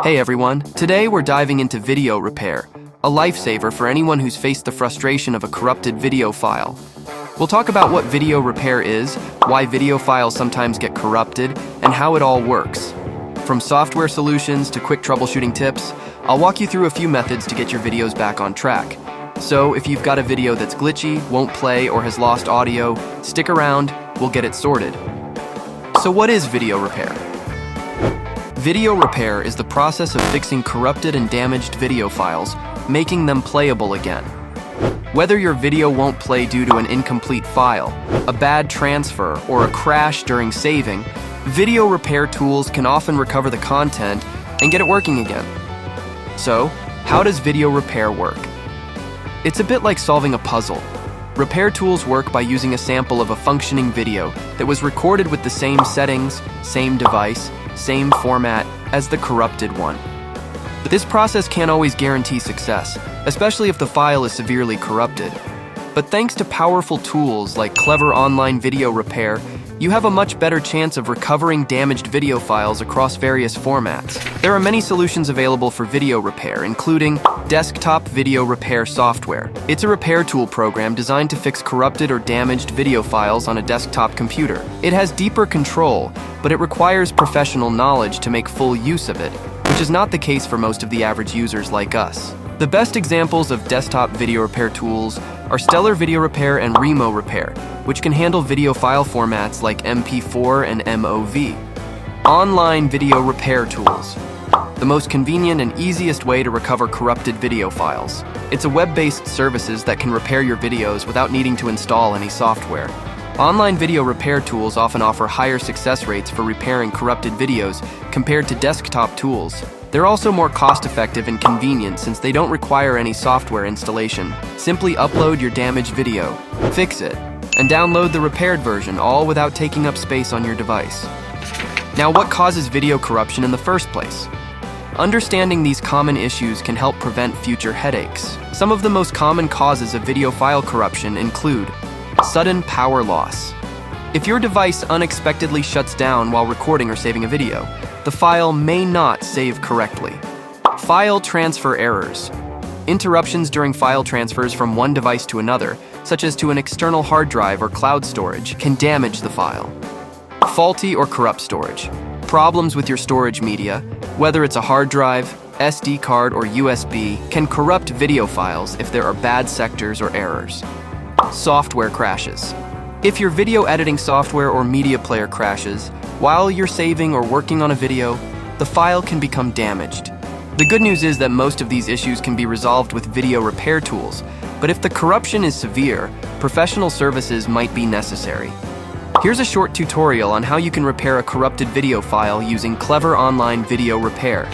Hey everyone, today we're diving into video repair, a lifesaver for anyone who's faced the frustration of a corrupted video file. We'll talk about what video repair is, why video files sometimes get corrupted, and how it all works. From software solutions to quick troubleshooting tips, I'll walk you through a few methods to get your videos back on track. So if you've got a video that's glitchy, won't play, or has lost audio, stick around, we'll get it sorted. So what is video repair? Video repair is the process of fixing corrupted and damaged video files, making them playable again. Whether your video won't play due to an incomplete file, a bad transfer, or a crash during saving, video repair tools can often recover the content and get it working again. So, how does video repair work? It's a bit like solving a puzzle. Repair tools work by using a sample of a functioning video that was recorded with the same settings, same device, same format as the corrupted one. This process can't always guarantee success, especially if the file is severely corrupted. But thanks to powerful tools like clever online video repair, you have a much better chance of recovering damaged video files across various formats. There are many solutions available for video repair, including desktop video repair software. It's a repair tool program designed to fix corrupted or damaged video files on a desktop computer. It has deeper control, but it requires professional knowledge to make full use of it, which is not the case for most of the average users like us. The best examples of desktop video repair tools are Stellar Video Repair and Remo Repair, which can handle video file formats like MP4 and MOV. Online video repair tools. The most convenient and easiest way to recover corrupted video files. It's a web-based services that can repair your videos without needing to install any software. Online video repair tools often offer higher success rates for repairing corrupted videos compared to desktop tools. They're also more cost-effective and convenient since they don't require any software installation. Simply upload your damaged video, fix it, and download the repaired version, all without taking up space on your device. Now, what causes video corruption in the first place? Understanding these common issues can help prevent future headaches. Some of the most common causes of video file corruption include sudden power loss. If your device unexpectedly shuts down while recording or saving a video, the file may not save correctly. File transfer errors. Interruptions during file transfers from one device to another, such as to an external hard drive or cloud storage, can damage the file. Faulty or corrupt storage. Problems with your storage media, whether it's a hard drive, SD card, or USB, can corrupt video files if there are bad sectors or errors. Software crashes. If your video editing software or media player crashes, while you're saving or working on a video, the file can become damaged. The good news is that most of these issues can be resolved with video repair tools, but if the corruption is severe, professional services might be necessary. Here's a short tutorial on how you can repair a corrupted video file using Clever Online Video Repair.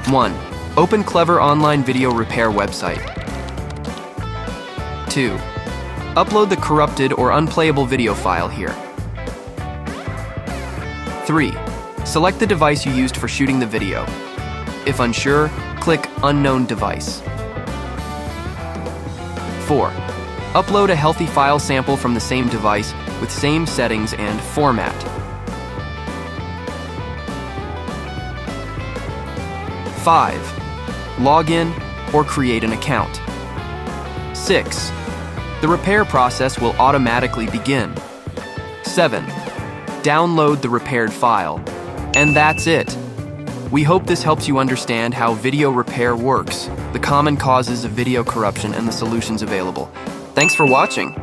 1. Open Clever Online Video Repair website. 2. Upload the corrupted or unplayable video file here. 3. Select the device you used for shooting the video. If unsure, click Unknown Device. 4. Upload a healthy file sample from the same device with same settings and format. 5. Log in or create an account. 6. The repair process will automatically begin. 7. Download the repaired file. And that's it. We hope this helps you understand how video repair works, the common causes of video corruption, and the solutions available. Thanks for watching.